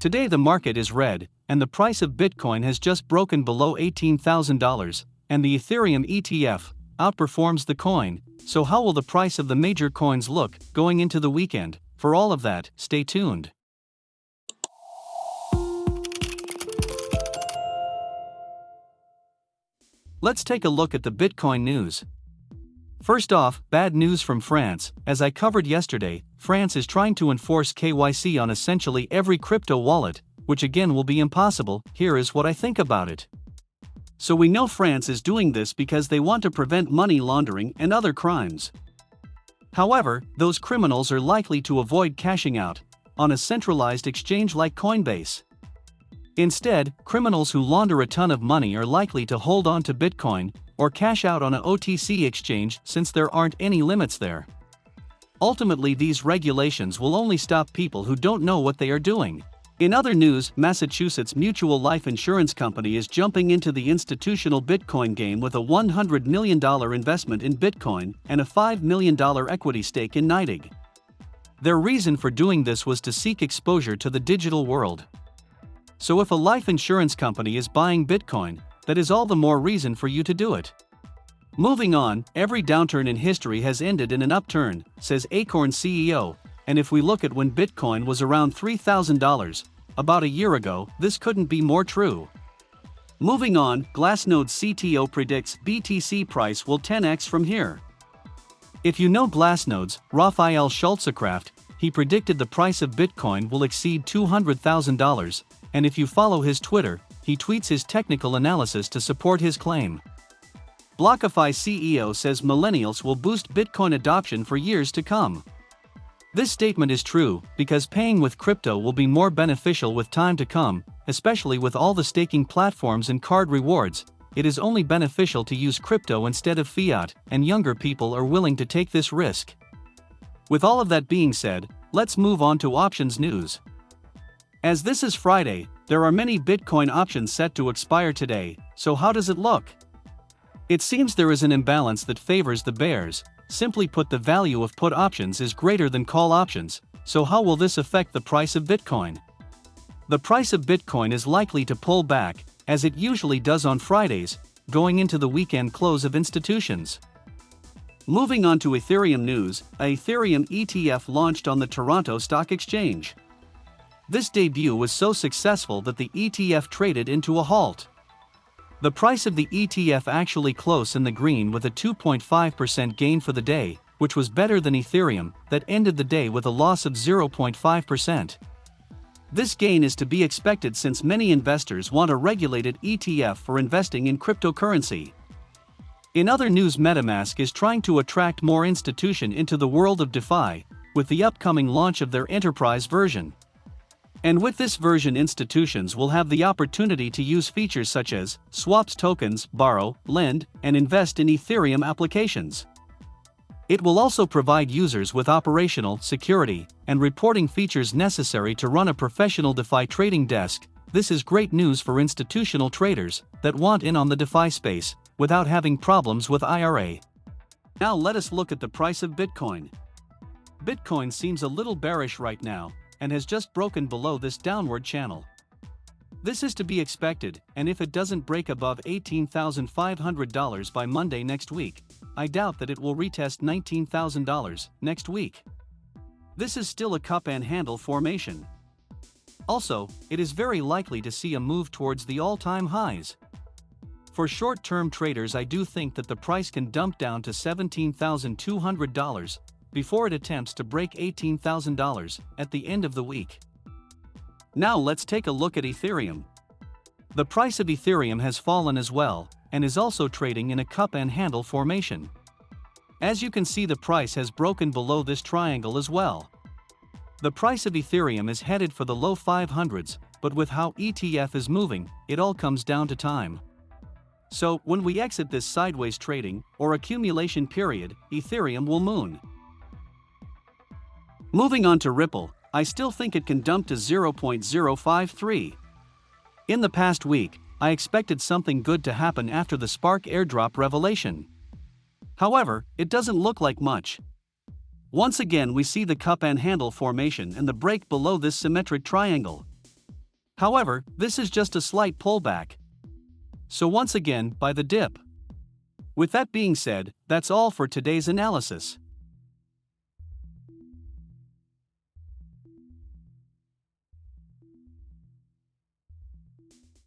Today the market is red, and the price of Bitcoin has just broken below $18,000, and the Ethereum ETF outperforms the coin. So how will the price of the major coins look going into the weekend? For all of that, stay tuned. Let's take a look at the Bitcoin news. First off, bad news from France. As I covered yesterday, France is trying to enforce KYC on essentially every crypto wallet, which again will be impossible. Here is what I think about it. So we know France is doing this because they want to prevent money laundering and other crimes. However, those criminals are likely to avoid cashing out on a centralized exchange like Coinbase. Instead, criminals who launder a ton of money are likely to hold on to Bitcoin or cash out on an OTC exchange since there aren't any limits there. Ultimately, these regulations will only stop people who don't know what they are doing. In other news, Massachusetts Mutual Life Insurance Company is jumping into the institutional Bitcoin game with a $100 million investment in Bitcoin and a $5 million equity stake in NYDIG. Their reason for doing this was to seek exposure to the digital world. So if a life insurance company is buying Bitcoin, that is all the more reason for you to do it. Moving on, every downturn in history has ended in an upturn, says Acorn CEO, and if we look at when Bitcoin was around $3,000, about a year ago, this couldn't be more true. Moving on, Glassnode's CTO predicts BTC price will 10x from here. If you know Glassnode's Raphael Schultzecraft, he predicted the price of Bitcoin will exceed $200,000, and if you follow his Twitter, he tweets his technical analysis to support his claim. BlockFi CEO says millennials will boost Bitcoin adoption for years to come. This statement is true because paying with crypto will be more beneficial with time to come, especially with all the staking platforms and card rewards. It is only beneficial to use crypto instead of fiat, and younger people are willing to take this risk. With all of that being said, let's move on to options news. As this is Friday, there are many Bitcoin options set to expire today, so how does it look? It seems there is an imbalance that favors the bears. Simply put, the value of put options is greater than call options, so how will this affect the price of Bitcoin? The price of Bitcoin is likely to pull back, as it usually does on Fridays, going into the weekend close of institutions. Moving on to Ethereum news, a Ethereum ETF launched on the Toronto Stock Exchange. This debut was so successful that the ETF traded into a halt. The price of the ETF actually close in the green with a 2.5% gain for the day, which was better than Ethereum, that ended the day with a loss of 0.5%. This gain is to be expected since many investors want a regulated ETF for investing in cryptocurrency. In other news, MetaMask is trying to attract more institutions into the world of DeFi, with the upcoming launch of their enterprise version. And with this version, institutions will have the opportunity to use features such as swaps tokens, borrow, lend, and invest in Ethereum applications. It will also provide users with operational, security, and reporting features necessary to run a professional DeFi trading desk. This is great news for institutional traders that want in on the DeFi space without having problems with IRA. Now let us look at the price of Bitcoin. Bitcoin seems a little bearish right now, and has just broken below this downward channel. This is to be expected, and if it doesn't break above $18,500 by Monday next week, I doubt that it will retest $19,000 next week. This is still a cup and handle formation. Also, it is very likely to see a move towards the all-time highs. For short-term traders, I do think that the price can dump down to $17,200 before it attempts to break $18,000 at the end of the week. Now let's take a look at Ethereum. The price of Ethereum has fallen as well, and is also trading in a cup and handle formation. As you can see, the price has broken below this triangle as well. The price of Ethereum is headed for the low 500s, but with how ETF is moving, it all comes down to time. So, when we exit this sideways trading or accumulation period, Ethereum will moon. Moving on to Ripple, I still think it can dump to 0.053. In the past week, I expected something good to happen after the Spark airdrop revelation. However, it doesn't look like much. Once again, we see the cup and handle formation and the break below this symmetric triangle. However, this is just a slight pullback. So once again, buy the dip. With that being said, that's all for today's analysis.